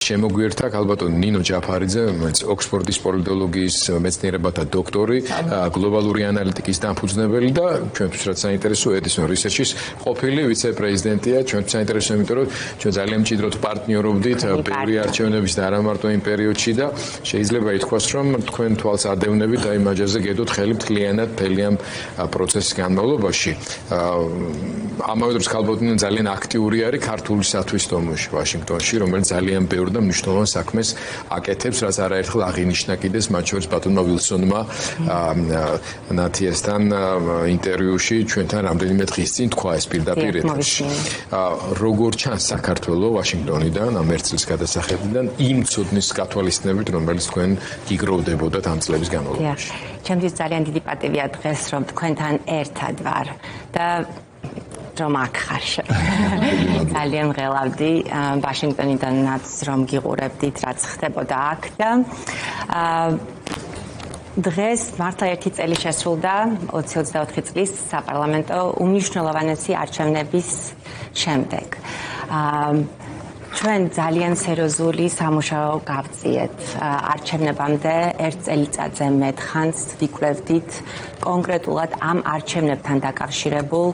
შემოგვიერთა ალბათ ნინო ჯაფარიძე, ოქსფორდის პოლიტოლოგიის მეცნიერებათა დოქტორი, გლობალური ანალიტიკის დამფუძნებელი და ჩვენთვის რაც საინტერესო Edison Research-ის ყოფილი ვიცე-პრეზიდენტია. ჩვენთვის საინტერესო, იმიტომ რომ ჩვენ ძალიან მჭიდროდ პარტნიორობდით ბევრი არჩევნების და არა მარტო იმ პერიოდში და შეიძლება ითქვას, რომ თქვენ თვალს ადევნებით აი მაჯაზე გედოთ ხელი მთლიანად მთელი ამ პროცესის განმავლობაში. ამავე დროს ქალბატონი ძალიან აქტიური არის ქართული სათვლის დომოში ვაშინგტონში, რომელიც ძალიან ბევრ და მნიშვნელოვან საქმეს აკეთებს, რაც არაერთხელ აღინიშნა კიდეს მათ შორის ბატონმა ვილსონმა ნათიასთან ინტერვიუში ჩვენთან რამდენიმე დღის წინ თქვა ეს პირდაპირ ეთერში. როგორ ჩანს საქართველოს ვაშინგტონიდან ამ ერთ წლის გადასახედიდან იმ ცოდნის გათვალისწინებით, რომელიც თქვენ გიგროვდებოდათ ამ წლების განმავლობაში. ჩემთვის ძალიან დიდი პატივია დღეს რომ თქვენთან ერთად ვარ და რომ აქ ხარ. ძალიან მღელავდი ვაშინგტონიდანაც რომ გიყურებდით რაც ხდებოდა აქ და დღეს მართლა ერთი წელი შესრულდა 2024 წლის საპარლამენტო უმნიშვნელოვანესი არჩევნების შემდეგ. ჩვენ ძალიან სერიოზული სამუშაო გავწიეთ არჩევნებამდე ერთ წელიწადზე მეტხანს ვიკვლევდით კონკრეტულად ამ არჩევნებთან დაკავშირებულ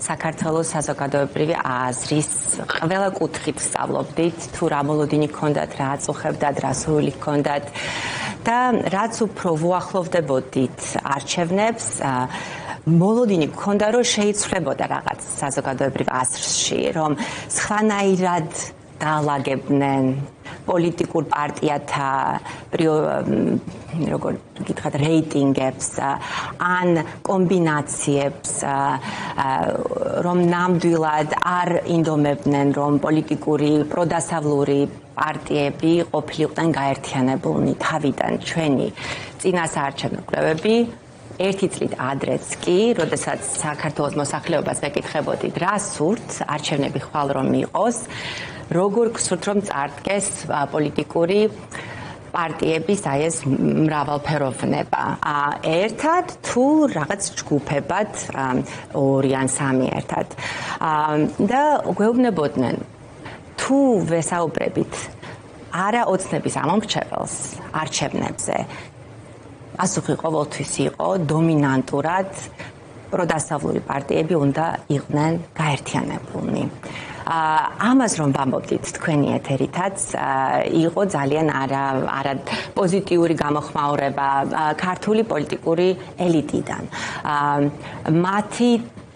საქართველოს საზოგადოებრივი აზრის ყველა კუთხით ვსწავლობდით თუ რა მოლოდინი ჰქონდათ, რა აწუხებდათ, რა სურვილი ჰქონდათ და რაც უფრო ვუახლოვდებოდით არჩევნებს მოლოდინი გქონდა რომ შეიცვლებოდა რაღაც საზოგადოებრივ აზრში, რომ სხვანაირად დაალაგებდნენ პოლიტიკურ პარტიათა როგორ გითხრათ რეიტინგებს ან კომბინაციებს რომ ნამდვილად არ ინდომებდნენ რომ პოლიტიკური პროდასავლური პარტიები ყოფილიყვნენ გაერთიანებულნი თავიდან ჩვენი წინასაარჩევნო კვლევები ერთი წლით ადრეც კი, როდესაც საქართველოს მოსახლეობას ეკითხებოდით, რა სურთ არჩევნები ხვალ რომ იყოს, როგორ გსურთ რომ წარდგეს პოლიტიკური პარტიების აი ეს მრავალფეროვნება. ერთად თუ რაღაც ჯგუფებად, ორი ან სამი ერთად. და გვეუბნებოდნენ თუ ვესაუბრებით არა ოცნების ამომრჩეველს არჩევნებზე პასუხი ყოველთვის იყო დომინანტურად პროდასავლური პარტიები უნდა იყვნენ გაერთიანებულნი. ამას რომ ვამბობდით თქვენი ეთერითაც იყო ძალიან არა პოზიტიური გამოხმაურება ქართული პოლიტიკური ელიტიდან. მათი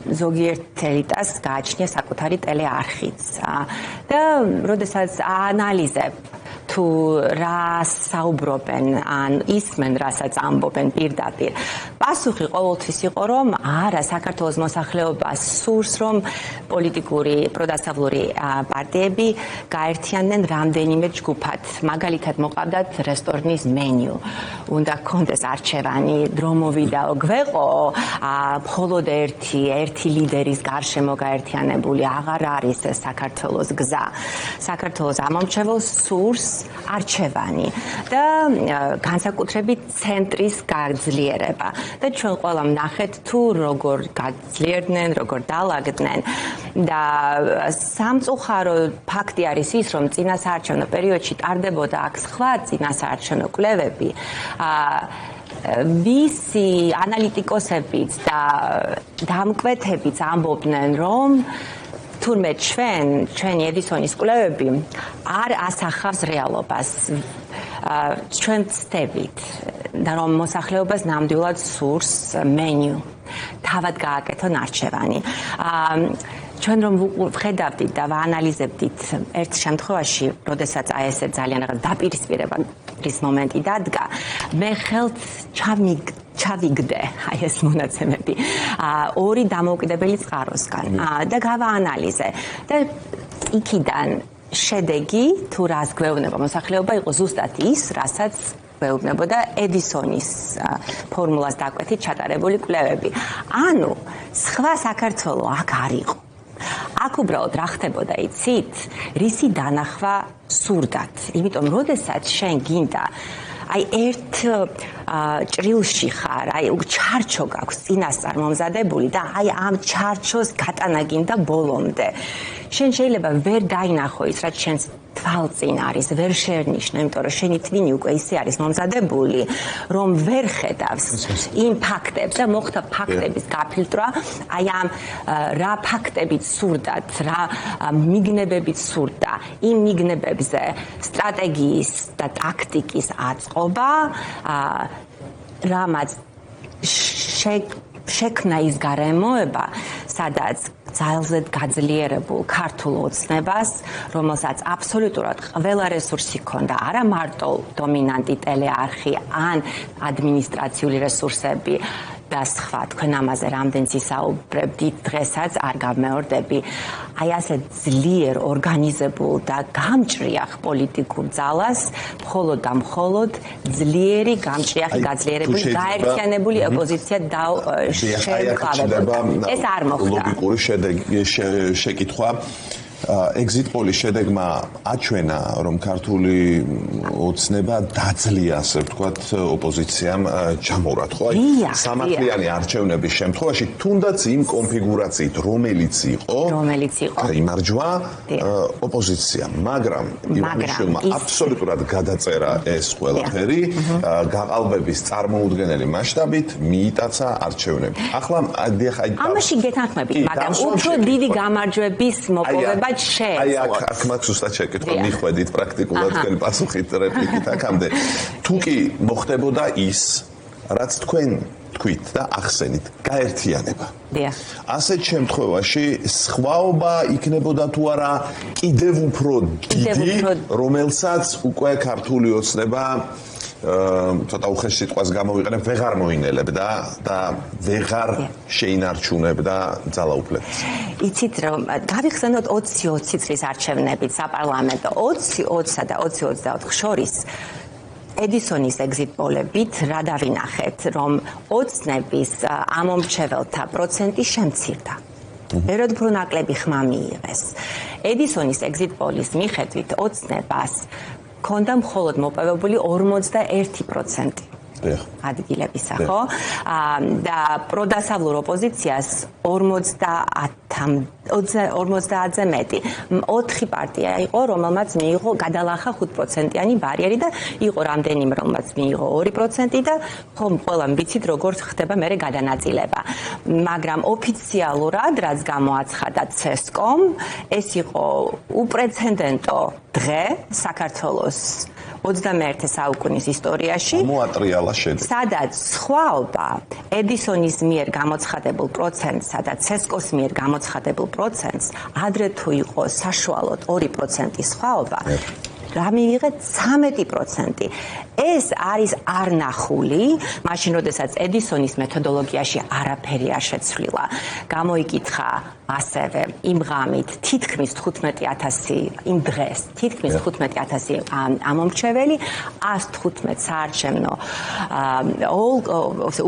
ზოგიერთ ელიტას გააჩნია საკუთარი ტელეარხიც და როდესაც აანალიზებ თუ რა საუბრობენ ან ისმენ რასაც ამბობენ პირდაპირ პასუხი ყოველთვის იყო რომ არა საქართველოს მოსახლეობას სურს რომ პოლიტიკური პროდასავლური პარტიები გაერთიანდნენ რამდენიმე ჯგუფად მაგალითად მოყავდათ რესტორნის მენიუ უნდა გქონდეს არჩევანი დრო მოვიდაო გვეყო მხოლოდ ერთი ლიდერის გარშემო გაერთიანებული აღარ არის ეს საქართველოს გზა საქართველოს ამომრჩეველს სურს არჩევანი და განსაკუთრებით ცენტრის გაძლიერება და ჩვენ ყველა ვნახეთ თუ როგორ გაძლიერდნენ, როგორ დაალაგდნენ და სამწუხარო ფაქტი არის ის, რომ წინასაარჩევნო პერიოდში ტარდებოდა აქ სხვა წინასაარჩევნო კვლევები ვისი ანალიტიკოსებიც და დამკვეთებიც ამბობდნენ, რომ თურმე ჩვენი ედისონის კვლევები არ ასახავს რეალობას. ჩვენ ვცდებით და რომ მოსახლეობას ნამდვილად სურს მენიუ. თავად გააკეთონ არჩევანი. ჩვენ რომ ვხედავდით და ვაანალიზებდით ერთ შემთხვევაში, როდესაც აი ესე ძალიან რაღაც დაპირისპირების მომენტი დადგა, მე ხელთ ჩავიგდე აი ეს მონაცემები ორი დამოუკიდებელი წყაროსგან და გავაანალიზე და იქიდან შედეგი თუ რას გვეუბნება მოსახლეობა იყო ზუსტად ის, რასაც გვეუბნებოდა ედისონის ფორმულას დაკვეთით ჩატარებული კვლევები. ანუ სხვა საქართველო აქ არ იყო. აქ უბრალოდ რა ხდებოდა იცით? რისი დანახვა სურდათ. იმიტომ როდესაც შენ გინდა აი ერთ ჭრილში ხარ, აი ჩარჩო გაქვს წინასწარ მომზადებული და აი ამ ჩარჩოს გატანა გინდა ბოლომდე. შენ შეიძლება ვერ დაინახო ის, რაც შენს თვალწინ არის, ვერ შეერნიშნა, იმიტომ რომ შენი თვინი უკვე ისე არის მომზადებული, რომ ვერ ხედავს იმ ფაქტებს და მოხდა ფაქტების გაფილტრვა, აი ამ რა ფაქტებით სურდათ, რა მიგნებებით სურდა, იმ მიგნებებზე სტრატეგიის და ტაქტიკის აწყობა, რამაც შექმნა ის გარემოება, სადაც ძალზედ გაძლიერებულ ქართულ ოცნებას, რომელსაც აბსოლუტურად ყველა რესურსი ჰქონდა, არა მარტო დომინანტი ტელეარხი ან ადმინისტრაციული რესურსები და სხვა, თქვენ ამაზე რამდენიც ისაუბრებდით, დღესაც არ გამეორდები. აი ასე ძლიერ ორგანიზებულ და გამჭრიახ პოლიტიკურ ძალას მხოლოდ და მხოლოდ ძლიერი, გამჭრიახი, გაძლიერებული, გაერთიანებული ოპოზიცია შეეყავებოდა. ეს არ მოხდა. ლოგიკური შეკითხვა. Exit poll-ის შედეგმა აჩვენა, რომ ქართული ოცნება დაძლია, ასე ვთქვათ, ოპოზიციამ ჯამურად, ხო? აი, სამართლიანი არჩევნების შემთხვევაში, თუნდაც იმ კონფიგურაციით, რომელიც იყო, იმარჯვა ოპოზიცია, მაგრამ ივანიშვილმა აბსოლუტურად გადაწერა ეს ყველაფერი, გაყალბების წარმოუდგენელი მასშტაბით მიიტაცა არჩევნები. ახლა ამაში გეთანხმებით, მაგრამ უფრო დიდი გამარჯვების მოპოვება აი აქ მაქვს უბრალოდ შეკითხვა მიხვედით პრაქტიკულად თქვენ პასუხით რეპლიკით აქამდე თუ კი მოხდებოდა ის რაც თქვენ თქვით და ახსენით გაერთიანება ასეთ შემთხვევაში სხვაობა იქნებოდა თუ არა კიდევ უფრო დიდი რომელსაც უკვე ქართული ოცნება ცოტა უხეშ სიტყვას გამოვიყენებ ვეღარ მოინელებდა და ვეღარ შეინარჩუნებდა ძალაუფლებას. იცით რომ გავიხსენოთ 20-20 წლის არჩევნებით საპარლამენტო 20-20-სა და 20-24 შორის ედისონის exit poll-ებით რა დავინახეთ რომ ოცნების ამომრჩეველთა პროცენტი შემცირდა. ეროდ უფრო ნაკლები ხმა მიიღეს. ედისონის exit poll-ის მიხედვით ოცნებას ქონდა მხოლოდ მოპოვებული 41% ადგილებისა, ხო? და პროდასავლურ ოპოზიციას 50-ზე მეტი. 4 პარტია იყო, რომელმაც მიიღო გადალახა 5%-იანი ბარიერი და იყო რამდენიმე, რომელმაც მიიღო 2% და ხომ ყველამ ვიცით, როგორ ხდება მერე გადანაწილება. მაგრამ ოფიციალურად, რაც გამოაცხადა CESCOM, ეს იყო უპრეცედენტო დღე საქართველოს 21 საუკუნის ისტორიაში მოატრიალა შედეგი. სადაც სხვაობა ედისონის მიერ გამოცხადებულ პროცენტსა და CESCOM-ის მიერ გამოცხადებულ პროცენტს ადრე თუ იყო საშუალოდ 2% სხვაობა რა მიიღეთ 13%. ეს არის არნახული, მაშინ როდესაც ედისონის მეთოდოლოგიაში არაფერი არ შეცვლილა. გამოიკითხა ასევე იმ ღამით თითქმის 15,000 იმ დღეს თითქმის 15,000 ამომრჩეველი 115 საარჩევნო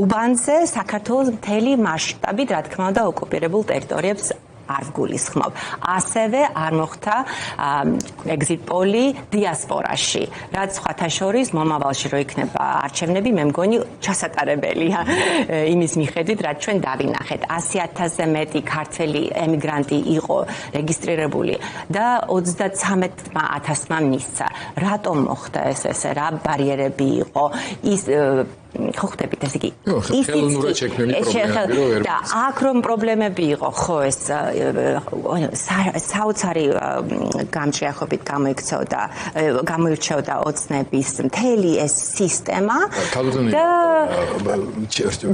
უბანზე საქართველოს მთელი მასშტაბით, რა თქმა უნდა, ოკუპირებულ ტერიტორიებს არ გულისხმობ. ასევე არ მოხდა exit poll-ი დიასპორაში, რაც სხვათა შორის მომავალში რო იქნება არჩევნები, მე მგონი ჩასატარებელია იმის მიხედვით, რაც ჩვენ დავინახეთ. 100,000-ზე მეტი ქართველი ემიგრანტი იყო რეგისტრირებული და 33,000-მა მისცა. რატომ მოხდა ესე? რა ბარიერები იყო? ის ხო ხდებით ეს იგი ხელოვნურად შექმნილი პრობლემები რო და აქ რომ პრობლემები იყო ხო ეს საოცარი გამჭრიახობით გამოირჩეოდა ოცნების მთელი ეს სისტემა და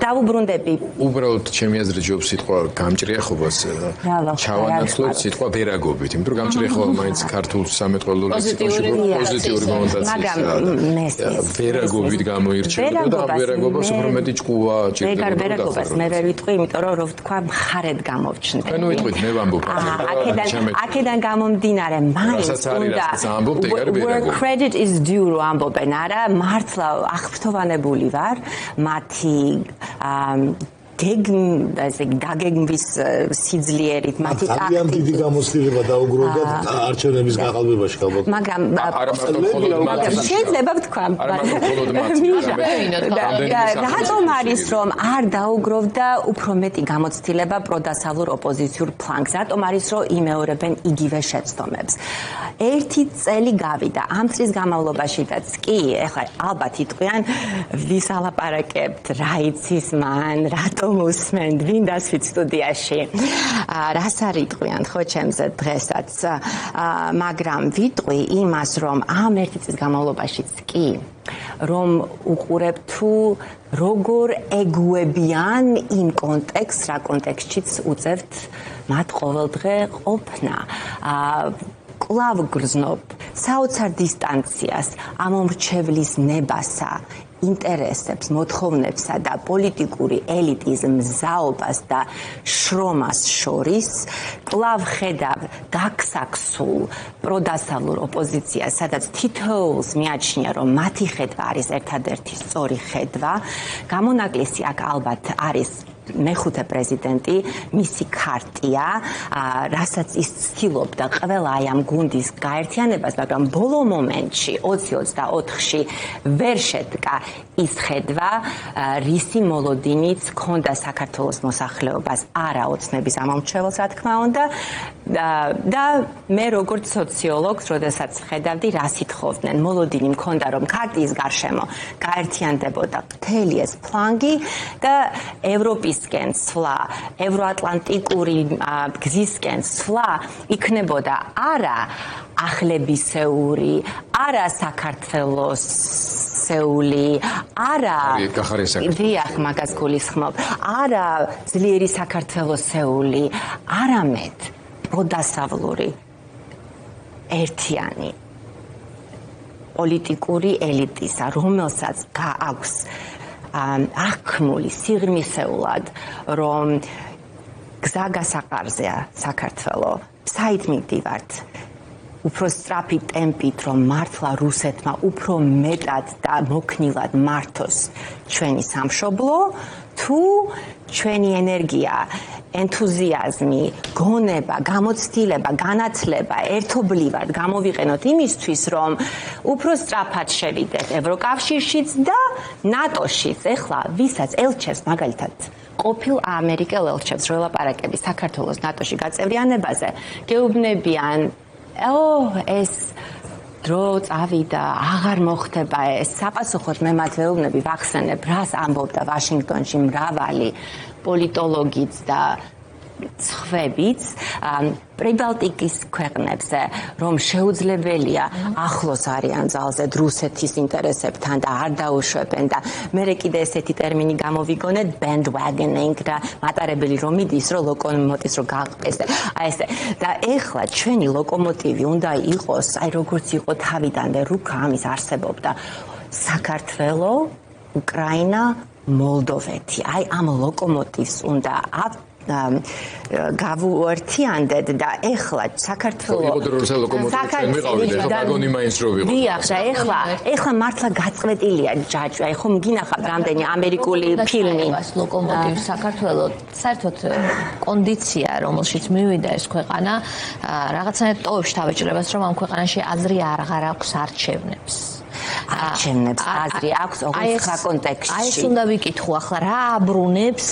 დავუბრუნდები უბრალოდ ჩემი აზრით ჯობს სიტყვა გამჭრიახობას ჩავანაცვლოთ სიტყვა ვერაგობით იმიტომ რომ გამჭრიახობა მაინც ქართულ სამეთყველო ლექსიკონში პოზიტიური კონოტაცია ვერაგობით გამოირჩეოდა და ვერაგობას უფრო მეტი ჭკუა ჭირდება და ვერაგობას მე ვერ ვიტყვი იმიტომ რომ რო ვთქვა მხარედ გამოვჩნდები ანუ ვიტყვით მე ვამბობ აქედან გამომდინარე მაინც უნდა where credit is due რო ამბობენ არა მართლა აღფრთოვანებული ვარ მათი დაგეგმვის სიძლიერით, მათი ძალიან დიდი გამოცდილება დაუგროვდა არჩევნების გაყალბებაში ალბათ. მაგრამ შეიძლება ვთქვა, რატომ არის რომ არ დაუგროვდა უფრო მეტი გამოცდილება პროდასავლურ ოპოზიციურ ფლანგს? რატომ არის რომ იმეორებენ იგივე შეცდომებს? ერთი წელი გავიდა ამ წლის განმავლობაშიც კი, ეხლა ალბათ იტყვიან ვის ალაპარაკებთ, რა იცის მან, რატომ უსმენთ, ვინ დასვით სტუდიაში. რას არ იტყვიან ხო ჩემზე დღესაც, მაგრამ ვიტყვი იმას, რომ ამ ერთი წლის განმავლობაშიც კი რომ უყურებ თუ როგორ ეგუებიან იმ კონტექსტს, რა კონტექსტშიც უწევთ მათ ყოველდღე ყოფნა. კვლავ გრძნობ საოცარ დისტანციას ამომრჩევლის ნებასა, ინტერესებს, მოთხოვნებსა და პოლიტიკური ელიტის მზაობას და შრომას შორის, კვლავ ხედავ გაქსაქსულ პროდასავლურ ოპოზიციას, სადაც თითოეულს მიაჩნია, რომ მათი ხედვა არის ერთადერთი სწორი ხედვა. გამონაკლისი აქ ალბათ არის მეხუთე პრეზიდენტი, მისი ქარტია, რასაც ის ცდილობდა ყველა აი ამ გუნდის გაერთიანებას, მაგრამ ბოლო მომენტში 2024-ში ვერ შედგა ის ხედვა, რისი მოლოდინიც ჰქონდა საქართველოს მოსახლეობას, არა ოცნების ამომრჩეველს, რა თქმა უნდა, და მე როგორც სოციოლოგს, როდესაც ხედავდი, რა სიტყვობდნენ, მოლოდინი მქონდა, რომ ქარტიის გარშემო გაერთიანდებოდა მთელი ეს ფლანგი და ევროპისკენ სვლა, ევროატლანტიკური გზისკენ სვლა იქნებოდა არა ახლებისეული, არა საქართველოსეული, არა დიახ, მაგას გულისხმობ, არა ძლიერი საქართველოსეული, არამედ პროდასავლური ერთიანი პოლიტიკური ელიტისა, რომელსაც გააქვს აღქმული სიღრმისეულად, რომ გზა გასაყარზეა საქართველო, საით მივდივართ, უფრო სწრაფი ტემპით, რომ მართლა რუსეთმა უფრო მეტად და მოქნილად მართოს ჩვენი სამშობლო, თუ ჩვენი ენერგია, ენთუზიაზმი, გონება, გამოცდილება, განათლება ერთობლივად გამოვიყენოთ იმისთვის, რომ უფრო სწრაფად შევიდეთ ევროკავშირშიც და ნატოშიც. ეხლა ვისაც ელჩებს მაგალითად ყოფილ ამერიკელ ელჩებს როლაპარაკების საქართველოს ნატოში გაწევრიანებაზე გეუბნებიან ეს დრო წავიდა, აღარ მოხდება ეს. საპასუხოდ მე მათ ვეუბნები, ვახსენებ, რას ამბობდა ვაშინგტონში მრავალი პოლიტოლოგიც და ცხვებიც პრიბალტიკის ქვეყნებზე, რომ შეუძლებელია ახლოს არიან ძალზე რუსეთის ინტერესებთან და არ დაუშვებენ და მე კიდე ესეთი ტერმინი გამოვიგონეთ bandwagoning და მატარებელი რომ მიდის, რომ ლოკომოტივს რომ გაყდეს. აი ესე და ეხლა ჩვენი ლოკომოტივი უნდა იყოს, აი როგორც იყო თავიდანვე რუკა ამის არსებობდა საქართველო, უკრაინა, მოლდოვეთი. აი ამ ლოკომოტივს უნდა გავუერთიანდეთ და ეხლა საქართველოს ვაგონი მაინც რო ვიყო. დიახ, და ეხლა მართლა გაწყვეტილია ჯაჭვი. აი ხომ გინახავთ რამდენი ამერიკული ფილმი. ლოკომოტივი საქართველოს საერთოდ კონდიცია, რომელშიც მივიდა ეს ქვეყანა, რაღაცნაირად ტოვებს თავეჭრებას, რომ ამ ქვეყანაში აზრი აღარ აქვს არჩევნებს. არჩევნებს აზრი აქვს 29 კონტექსტში. აი ეს უნდა ვიკითხო ახლა რა აბრუნებს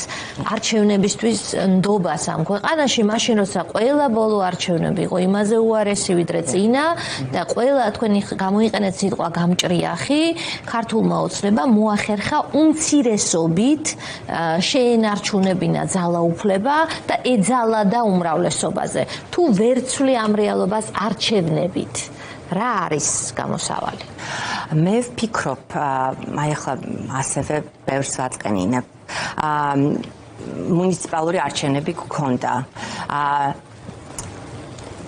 არჩევნებისთვის ნდობას ამ ქვეყანაში, მაშინ როცა ყველა ბოლო არჩევნები იყო იმაზე უარესი ვიდრე წინა და ყველა თქვენი გამოიყენეთ სიტყვა გამჭრიახი, ქართულმა ოცნებამ მოახერხა უმცირესობით შეენარჩუნებინა ძალაუფლება და ეძალა უმრავლესობაზე. თუ ვერ ცვლი ამ რეალობას არჩევნებით რა არის გამოსავალი? მე ვფიქრობ, აი ახლა ასევე ბევრს ვაწყენინებ. მუნიციპალური არჩევნები გქონდა.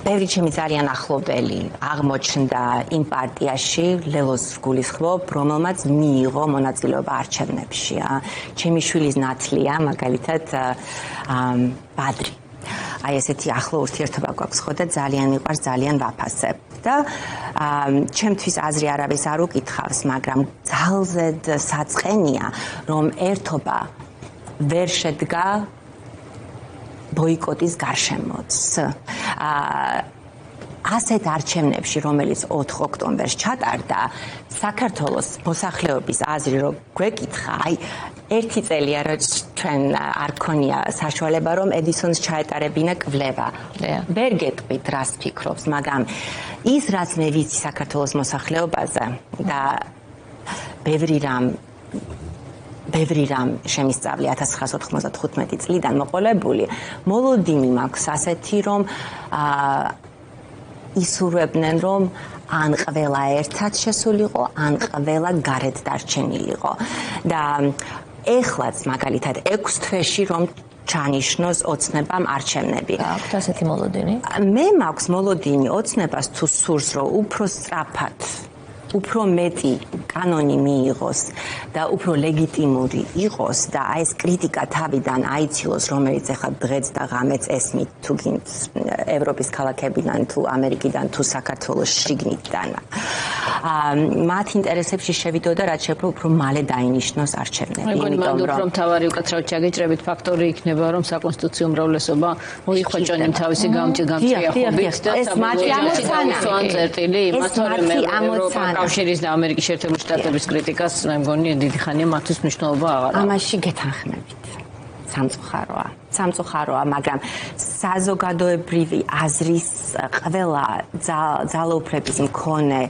ბევრი ჩემი ძალიან ახლობელი აღმოჩნდა იმ პარტიაში, ლელოს გულისხმობ, რომელმაც მიიღო მონაწილეობა არჩევნებში. ჩემი შვილის ნათლია, მაგალითად ბადრი. აი ესეთი ახლო ურთიერთობა გვაქვს ხო და ძალიან მიყვარს, ძალიან ვაფასებ. და ჩემთვის აზრი არავის არ უკითხავს, მაგრამ ძალზედ საწყენია, რომ ერთობა ვერ შედგა ბოიკოტის გარშემოც. ასეთ არჩევნებში, რომელიც 4 ოქტომბერს ჩატარდა, საქართველოს მოსახლეობის აზრი რო გვეკითხა, აი ერთი წელია რომ ჩვენ არ გქონია საშუალება რომ ედისონს ჩაეტარებინა კვლევა. ვერ გეტყვით რას ფიქრობს, მაგრამ ის რაც მე ვიცი საქართველოს მოსახლეობაზე და ბევრი რამ შემისწავლე 1995 წლიდან მოყოლებული, მოლოდინი მაქვს ასეთი რომ ისურვებდნენ რომ ან ყველა ერთად შესულიყო, ან ყველა გარეთ დარჩენილიყო. და ეხლაც მაგალითად 6 თვეში რომ ჩანიშნოს ოცნებამ არჩევნები. აქვთ ასეთი მოლოდინი? მე მაქვს მოლოდინი ოცნებას თუ სურს რომ უფრო სწრაფად უფრო მეტი კანონი მიიღოს და უფრო ლეგიტიმური იყოს და აი ეს კრიტიკა თავიდან აიცილოს, რომელიც ახლა დღეც და ღამეც ესმით თუ გინდ ევროპის ქალაქებიდან თუ ამერიკიდან თუ საქართველოს შიგნიდან. მათ ინტერესებში შევიდოდა, რაც შეფრო უფრო მალე დაინიშნოს არჩევნები. იმიტომ რომ მთავარი უკაცრავად ჩაგეჭრებით ფაქტორი იქნება, რომ საკონსტიტუციო უმრავლესობა მოიხვეჭონი თავისი გამჭრიახობით და ეს მათი ამოცანა. კავშირის და ამერიკის შეერთებული შტატების კრიტიკას მე მგონი დიდი ხანია მათთვის მნიშვნელობა აღარ აქვს. ამაში გეთანხმებით. სამწუხაროა, მაგრამ საზოგადოებრივი აზრის ყველა ძალაუფლების მქონე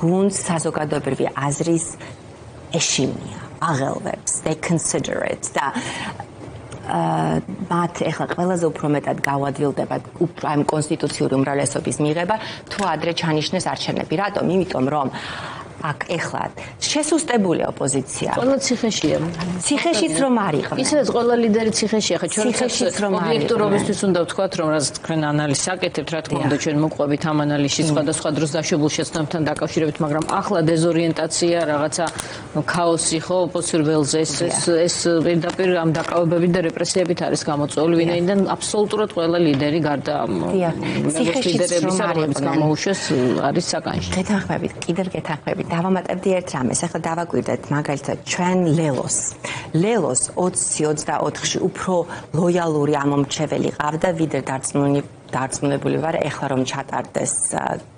გუნდს საზოგადოებრივი აზრის ეშინია, აღელვებს, they consider it და მათ ეხლა ყველაზე უფრო მეტად გავადვილდება ამ კონსტიტუციური უმრავლესობის მიღება თუ ადრე ჩანიშნეს არჩევნები. რატომ? იმიტომ რომ აქ ეხლა შესუსტებულია ოპოზიცია. ყველა ციხეშია. ციხეშიც რომ არ იყვნენ. ისედაც ყველა ლიდერი ციხეშია. ხო, ჩვენ ციხეშიც რომ არ ობიექტურობისთვის უნდა ვთქვათ, რომ რაც თქვენ ანალიზს აკეთებთ, რა თქმა უნდა, ჩვენ მოყვებით ამ ანალიზში სხვადასხვა დროს დაშვებულ შეცდომებთან დაკავშირებით, მაგრამ ახლა დეზორიენტაცია, რაღაცა ქაოსი ხო, ოპოზიციურ ველზე ეს პირდაპირ ამ დაკავებებით და რეპრესიებით არის გამოწვეული, ვინაიდან აბსოლუტურად ყველა ლიდერი გარდა ლიდერების არამის გამოუშვეს არის საკანში. გეთანხმებით, კიდევ გეთანხმებით. დავამატებდი ერთ რამეს, ახლა დავაკვირდეთ მაგალითად ჩვენ ლელოს 20-24-ში უფრო ლოიალური ამომრჩეველი ყავდა, ვიდრე დარწმუნებული ვარ, ეხლა რომ ჩატარდეს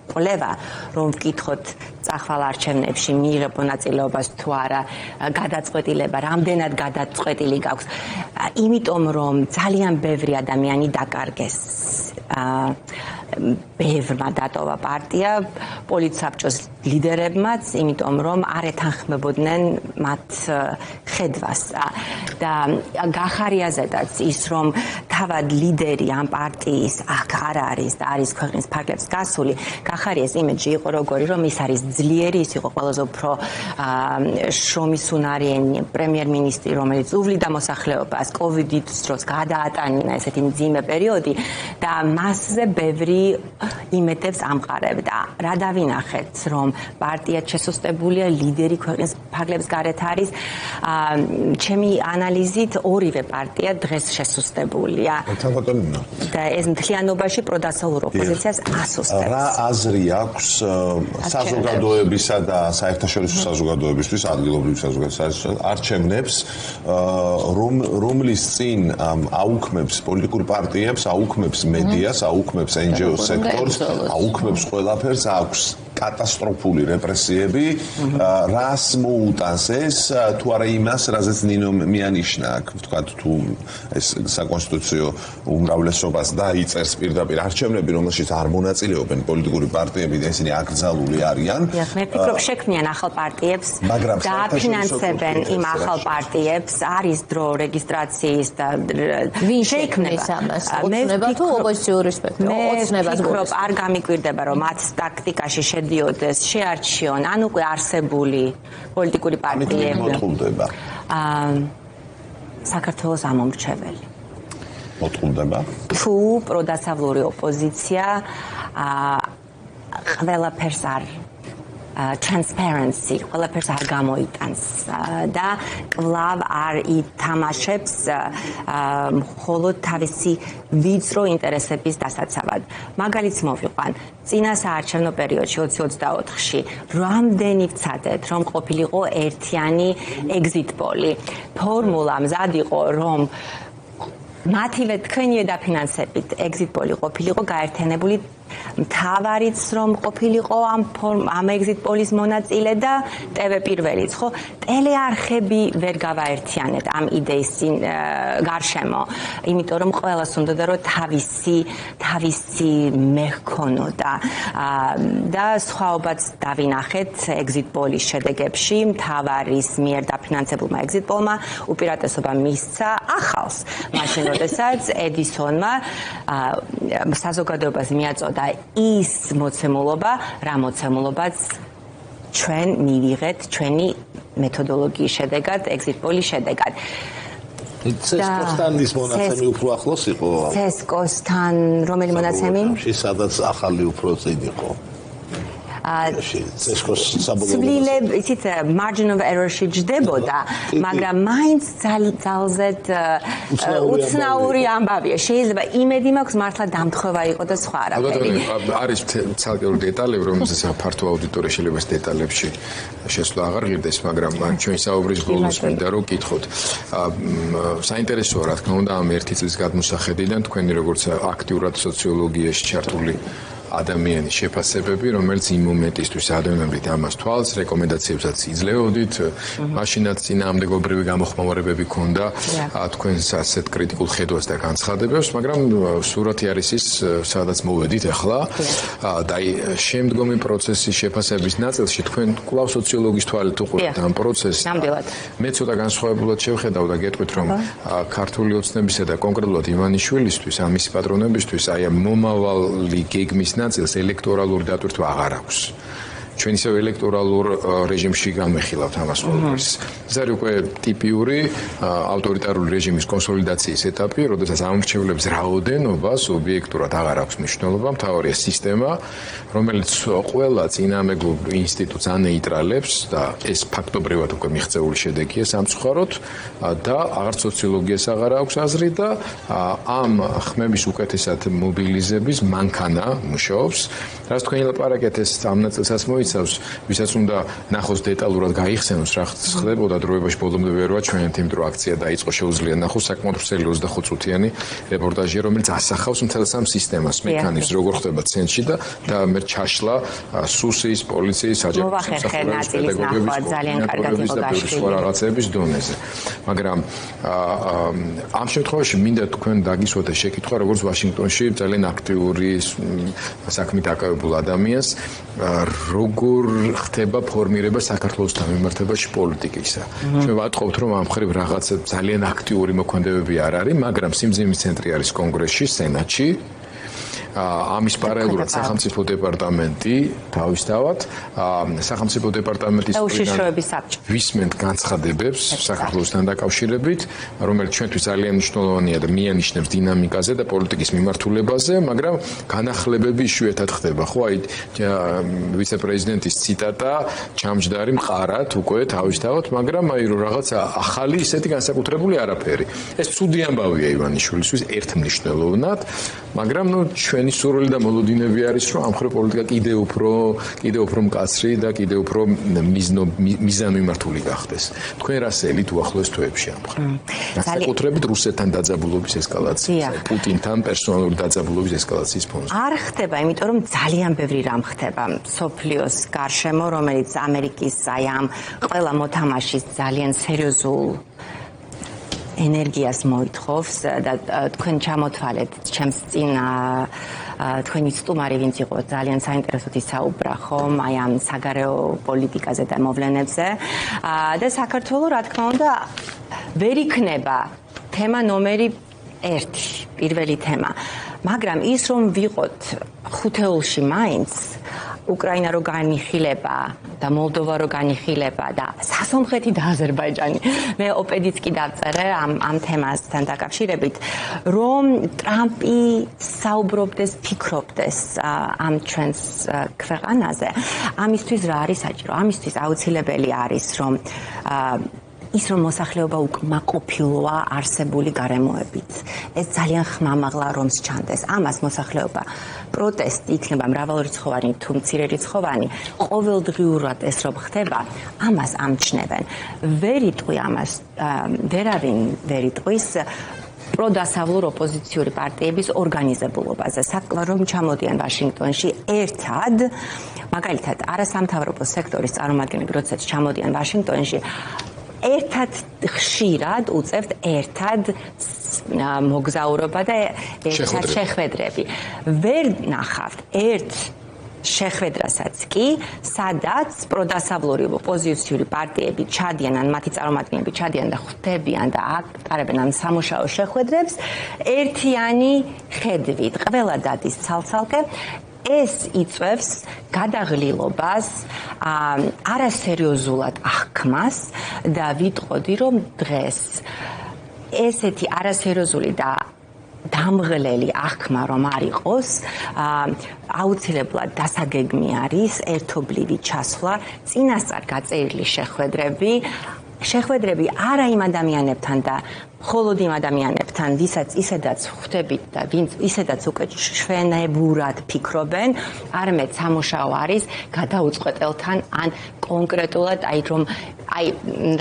კვლევა, რომ ვკითხოთ წახვალ არჩევნებში მიიღებ მონაწილეობას თუ არა, გადაწყვეტილება, რამდენად გადაწყვეტილი გაქვს. იმიტომ რომ ძალიან ბევრი ადამიანი დაკარგეს. ბევრმა დატოვა პარტია, პოლიტსაბჭოს ლიდერებმაც, იმიტომ რომ არ ეთანხმებოდნენ მათ ხედვას. და გახარია ზედაც ის, რომ თავად ლიდერი ამ პარტიის აქ არ არის და არის ქვეყნის ფარგლებს გასული, გახარიას იმეჯი იყო როგორი, რომ ის არის ძლიერი, ის იყო ყველაზე უფრო შრომისუნარიანი პრემიერ-მინისტრი, რომელიც უვლიდა მოსახლეობას, კოვიდის დროს გადაატანინა ესეთი მძიმე პერიოდი და მასზე ბევრი იმედებს ამყარებდა. რა დავინახეთ, რომ პარტია შესუსტებულია, ლიდერი ქვეყნის ფარგლებს გარეთ არის. ჩემი ანალიზით ორივე პარტია დღეს შესუსტებულია. და ეს მთლიანობაში პროდასალურ ოპოზიციას ასუსტებს. რა აზრი აქვს საზოგადოებისა და საერთაშორისო საზოგადოებისთვის, ადგილობრივი საზოგადოების არჩევნებს, რომლის წინ აუქმებს პოლიტიკურ პარტიებს, აუქმებს მედიას, აუქმებს NGO სექტორს, აუქმებს ყველაფერს, აქვს კატასტროფული რეპრესიები, რას მოუტანს ეს, თუ არა იმას, რაზეც ნინო მიანიშნა, ვთქვათ, თუ ეს საკონსტიტუციო უმრავლესობას დაიწერს პირდაპირ არჩევნები, რომელშიც არ მონაწილეობენ პოლიტიკური პარტიები და ისინი აკრძალული არიან. მე ვფიქრობ, შექმნიან ახალ პარტიებს და აფინანსებენ იმ ახალ პარტიებს, არის დრო რეგისტრაციის და ვინ შექმნეს ამას? ოცნება თუ ოპოზიციური სპექტრი? ოცნებას ვფიქრობ, არ გამიკვირდება, რომ მათ ტაქტიკაში შედიოდეს, შეარჩიონ, ან უკვე არსებული პოლიტიკური პარტიები. მოწყულდება. საქართველოს ამომრჩეველი. მოწყულდება. თუ პროდასავლური ოპოზიცია ყველაფერს transparency ყველაფერს არ გამოიტანს და კლავ არ ითამაშებს მხოლოდ თავისი ვიწრო ინტერესების დასაცავად. მაგალითს მოვიყვან. წინა საარჩევნო პერიოდში 2024-ში რამდენი ვცადეთ, რომ ყოფილიყო ერთიანი exit poll-ი. ფორმულა მზად იყო, რომ მათივე თქვენივე დაფინანსებით exit poll-ი ყოფილიყო გაერთიანებული მთავარიც რომ ყოფილიყო ამ exit poll-ის მონაწილე და TV პირველიც, ხო? ტელეარხები ვერ გავაერთიანეთ ამ იდეის გარშემო, იმიტომ რომ ყველას უნდოდა რომ თავისი მეხქონოდა და სხვაობაც დავინახეთ exit poll-ის შედეგებში, მთავარის მიერ დაფინანსებულმა exit poll-მა უპირატესობა მისცა ახალს, მაშინ როდესაც ედისონმა საზოგადოებას მიაწოდა და ის მოცემულობა, რა მოცემულობაც ჩვენ მივიღეთ ჩვენი მეთოდოლოგიის შედეგად, exit poll-ის შედეგად. ცესკოსთან ის მონაცემი უფრო ახლოს იყო. ცესკოსთან რომელი მონაცემი? სადაც ახალი უფრო წინ იყო. ცესკოს საბოლოო ისიც margin of error-ში ჯდებოდა, მაგრამ მაინც ძალზედ უცნაური ამბავია. შეიძლება იმედი მაქვს მართლა დამთხოვა იყო და სხვა არაფერი. არის ცალკეული დეტალები, რომელზეც ფართო აუდიტორია შეიძლება დეტალებში შესვლა აღარ ღირდეს, მაგრამ ჩვენი საუბრის ბოლოს მინდა რომ გითხოთ. საინტერესოა რა თქმა უნდა ამ ერთი წლის გადმოსახედიდან თქვენი როგორც აქტიურად სოციოლოგიაში ჩართული ადამიანის შეფასებები, რომელიც იმ მომენტისთვის ადევნებდით ამას თვალს, რეკომენდაციებსაც იძლეოდით, მაშინაც წინააღმდეგობრივი გამოხმაურებები ქონდა თქვენს ასეთ კრიტიკულ ხედვას და განცხადებებს, მაგრამ სურათი არის ის, სადაც მოვედით ახლა და შემდგომი პროცესის შეფასების ნაწილში თქვენ კვლავ სოციოლოგის თვალით უყურებთ ამ პროცესს. მე ცოტა განსხვავებულად შევხედავ და გეტყვით, რომ ქართული ოცნებისა და კონკრეტულად ივანიშვილისთვის, ამისი პატრონებისთვის, აი ამ მომავალი გეგმის ნაწილს ელექტორალური დატვირთვა აღარ აქვს. ჩვენ ისევ ელექტორალურ რეჟიმში გამეხილავთ ამას ყველაფერს. ეს არის უკვე ტიპიური ავტორიტარული რეჟიმის კონსოლიდაციის ეტაპი, როდესაც ამორჩევლების რაოდენობა სუბიექტურად აღარ აქვს მნიშვნელობა, მთავარია სისტემა, რომელიც ყველა წინააღმდეგობრივ ინსტიტუტს ანეიტრალებს და ეს ფაქტობრივად უკვე მიღწეული შედეგია სამწუხაროდ და აღარც სოციოლოგიას აღარ აქვს აზრი და ამ ხმების უკეთესად მობილიზების მანქანა მუშაობს. რაც თქვენი ლაპარაკეთ ეს ამ ნაწილსაც მოიცავს, ვისაც უნდა ნახოს დეტალურად გაიხსენოს რა ხდებოდა დროებაში ბოლომდე ვერ ვაჩვენეთ, იმიტომ რომ აქცია დაიწყო, შეუძლია ნახოს საკმაოდ ვრცელი 25 წუთიანი რეპორტაჟია, რომელიც ასახავს მთელს ამ სისტემას, მექანიზმს, როგორ ხდება ცენტრში და მე ჩაშლა სუსის, პოლიციის, საჯარო სამსახურების პედაგოგების ძალიან კარგად იყო გაშლილი რაღაცების დონეზე. მაგრამ ამ შემთხვევაში მინდა თქვენ დაგისვათ შეკითხვა, როგორც ვაშინგტონში ძალიან აქტიური საქმით აკავებულ ადამიანს, როგორ ხდება ფორმირება საქართველოსთან მიმართებაში პოლიტიკისა. ჩვენ ვატყობთ, რომ ამ ხრივ რაღაც ძალიან აქტიური მოქმედებები არ არის, მაგრამ სიმძიმის ცენტრი არის კონგრესში, სენატში. ამის პარალელურად სახელმწიფო დეპარტამენტი თავისთავად სახელმწიფო დეპარტამენტის უშიშროების საბჭო ვისმენთ განცხადებებს საქართველოსთან დაკავშირებით, რომელიც ჩვენთვის ძალიან მნიშვნელოვანია და მიანიშნებს დინამიკაზე და პოლიტიკის მიმართულებაზე, მაგრამ განახლებები იშვიათად ხდება. ხო, აი ვიცე-პრეზიდენტის ციტატა ჩამჯდარი მყარად უკვე თავისთავად, მაგრამ აი რომ რაღაც ახალი ისეთი განსაკუთრებული არაფერი. ეს ცუდი ამბავია ივანიშვილისთვის ერთმნიშვნელოვნად, მაგრამ ნუ ჩვენი სურვილი და მოლოდინები არის, რომ ამ ხრივ პოლიტიკა კიდევ უფრო მკაცრი და კიდევ უფრო მიზანმიმართული გახდეს. თქვენ რა სელით უახლოეს თვეებში ამ ხრივ? განსაკუთრებით რუსეთთან დაძაბულობის ესკალაციის, პუტინთან პერსონალური დაძაბულობის ესკალაციის ფონზე. არ ხდება, იმიტომ რომ ძალიან ბევრი რამ ხდება სოფლიოს გარშემო, რომელიც ამერიკის აი ამ ყველა მოთამაშის ძალიან სერიოზულ ენერგიას მოითხოვს და თქვენ ჩამოთვალეთ ჩემს წინ თქვენი სტუმარი ვინც იყო ძალიან საინტერესოდ ისაუბრა ხომ აი ამ საგარეო პოლიტიკაზე და მოვლენებზე და საქართველოს რა თქმა უნდა ვერ იქნება თემა ნომერი 1 პირველი თემა მაგრამ ის რომ ვიყოთ ხუთეულში მაინც უკრაინა რო განიხილება და მოლდოვა რო განიხილება და სასონხეთი და აზერბაიჯანი. მე ოპედიც კი დავწერე ამ თემასთან დაკავშირებით, რომ ტრამპი საუბრობდეს, ფიქრობდეს ამ ჩვენს ქვეყანაზე. ამისთვის რა არის საჭირო? ამისთვის აუცილებელი არის, რომ ის რომ მოსახლეობა უკმაყოფილოა არსებული გარემოებით. ეს ძალიან ხმამაღლა რომს ჩანდეს. ამას მოსახლეობა პროტესტი იქნება მრავალრიცხოვანი თუ მცირერიცხოვანი, ყოველდღიურად ეს რომ ხდება, ამას ამჩნევენ. ვერ იტყვი ამას, ვერავინ ვერ იტყვის პროდასავლურ ოპოზიციური პარტიების ორგანიზებულობაზე. რომ ჩამოდიან ვაშინგტონში ერთად, მაგალითად, არასამთავრობო სექტორის წარმომადგენლები, როდესაც ჩამოდიან ვაშინგტონში, ერთად ხშირად უწევთ ერთად მოგზაურობა და ერთად შეხვედრები. ვერ ნახავთ ერთ შეხვედრასაც კი, სადაც პროდასავლური ოპოზიციური პარტიები ჩადიან, ან მათი წარმომადგენლები ჩადიან და ხვდებიან და ატარებენ ამ სამუშაო შეხვედრებს ერთიანი ხედვით. ყველა დადის ცალ-ცალკე. ეს იწვევს გადაღლილობას, არასერიოზულად აღქმას და ვიტყოდი, რომ დღეს ესეთი არასერიოზული და დამღლელი აღქმა რომ არ იყოს, აუცილებლად დასაგეგმი არის ერთობლივი ჩასვლა, წინასწარ გაწერილი შეხვედრები არა იმ ადამიანებთან და მხოლოდ იმ ადამიანებთან, ვისაც ისედაც ხვდებით და ვინც ისედაც უკვე ჩვენებურად ფიქრობენ, არამედ სამუშაო არის გადაუწყვეტელთან ან კონკრეტულად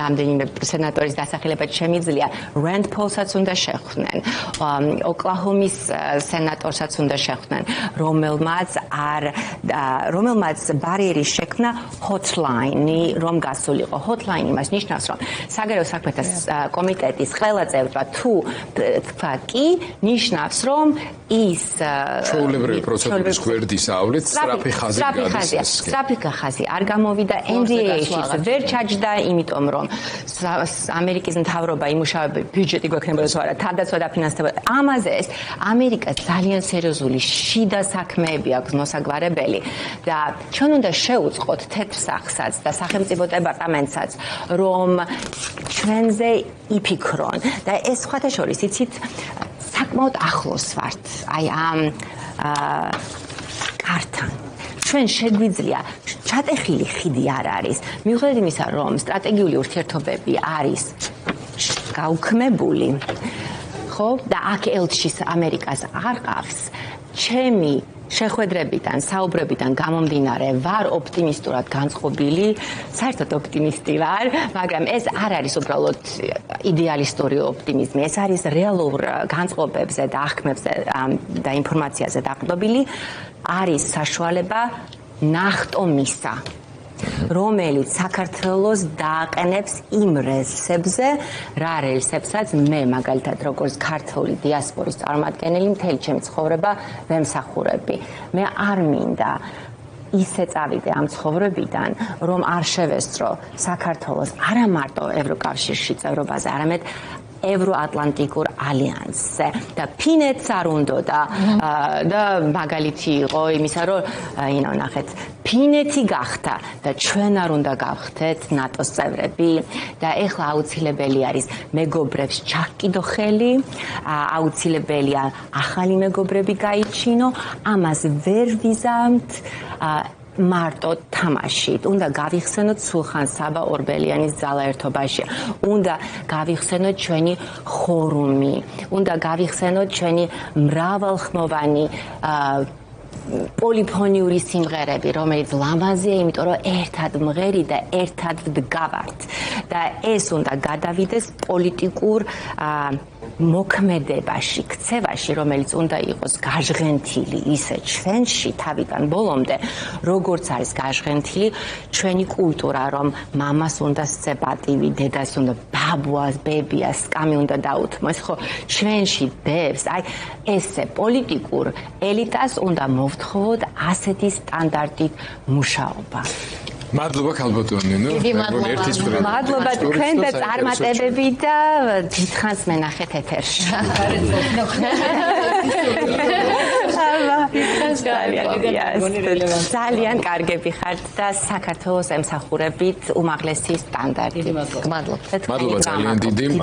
რამდენიმე სენატორის დასახელებად შემიძლია Rand Paul-საც უნდა შეხვდნენ, ოკლაჰომის სენატორსაც უნდა შეხვდნენ, რომელმაც ბარიერის შექმნა hotline-ი რომ გასულიყო. Hotline იმას ნიშნავს, რომ საგარეო საქმეთა კომიტეტის ყველა წევრმა თუ თქვა კი, ნიშნავს, რომ ის ჩვეულებრივი პროცედურის გვერდის ავლით სწრაფი ხაზი გადის. სწრაფი ხაზი არ გამოვიდა NDA-შიც ვერ ჩაჯდა, იმიტომ რომ ამერიკის მთავრობა იმუშავება ბიუჯეტი გვექნებოდა თუ არა, თავდაცვა და ფინანსდება. ამაზე ეს ამერიკას ძალიან სერიოზული შიდა საქმეები აქვს მოსაგვარებელი და ჩვენ უნდა შევუწყოთ თეთრ სახსაც და სახელმწიფო დეპარტამენტსაც, რომ ჩვენზე იფიქრონ და ეს სხვათა შორის იცით საკმაოდ ახლოს ვართ ამ კართან. ჩვენ შეგვიძლია ჩატეხილი ხიდი არ არის. მიუხედავად იმისა, რომ სტრატეგიული ურთიერთობები არის გაუქმებული, ხო, და აქ ელჩის ამერიკას არ ყავს, ჩემი შეხვედრებიდან, საუბრებიდან გამომდინარე ვარ ოპტიმისტურად განწყობილი, საერთოდ ოპტიმისტი ვარ, მაგრამ ეს არ არის უბრალოდ იდეალისტური ოპტიმიზმი, ეს არის რეალურ განწყობებზე და აღქმებზე და ინფორმაციაზე დაყრდნობილი, არის საშუალება ნახტომისა, რომელიც საქართველოს დააყენებს იმ რელსებზე, რა რელსებსაც მე მაგალითად როგორც ქართული დიასპორის წარმომადგენელი მთელი ჩემი ცხოვრება ვემსახურები. მე არ მინდა ისე წავიდე ამ ცხოვრებიდან, რომ არ შევესწრო საქართველოს არა მარტო ევროკავშირში წევრობაზე, არამედ ევროატლანტიკურ ალიანსზე და ფინეთს არ უნდა და მაგალითი იყო იმისა, რომ ნახეთ, ფინეთი გახდა და ჩვენ არ უნდა გავხდეთ ნატოს წევრები და ეხლა აუცილებელი არის მეგობრებს ჩაკიდო ხელი, აუცილებელია ახალი მეგობრები გაიჩინო, ამას ვერ ვიზამთ მარტო თამაშით. უნდა გავიხსენოთ სულხან საბა ორბელიანის ძალა ერთობაში. უნდა გავიხსენოთ ჩვენი ხორუმი. უნდა გავიხსენოთ ჩვენი მრავალხმოვანი პოლიფონიური სიმღერები, რომელიც ლამაზია, იმიტომ რომ ერთად მღერი და ერთად ვდგავართ. და ეს უნდა გადავიდეს პოლიტიკურ მოქმედებაში, ქცევაში, რომელიც უნდა იყოს გაჟღენთილი ისე ჩვენში თავიდან ბოლომდე, როგორც არის გაჟღენთილი ჩვენი კულტურა, რომ მამას უნდა სცებატივი, დედას უნდა ბაბუას, ბებიას, სკამი უნდა დაუთმოს, ხო, ჩვენში დევს, ესე პოლიტიკურ ელიტას უნდა მოვთხოვოთ ასეთი სტანდარტით მუშაობა. მადლობა ქალბატონი, მადლობა თქვენზე წარმატებები და დიდხანს მენახეთ ეთერში. ძალიან კარგები ხართ და საქართველოს ემსახურებით უმაღლესი სტანდარტი. გმადლობთ. მადლობა ძალიან დიდი.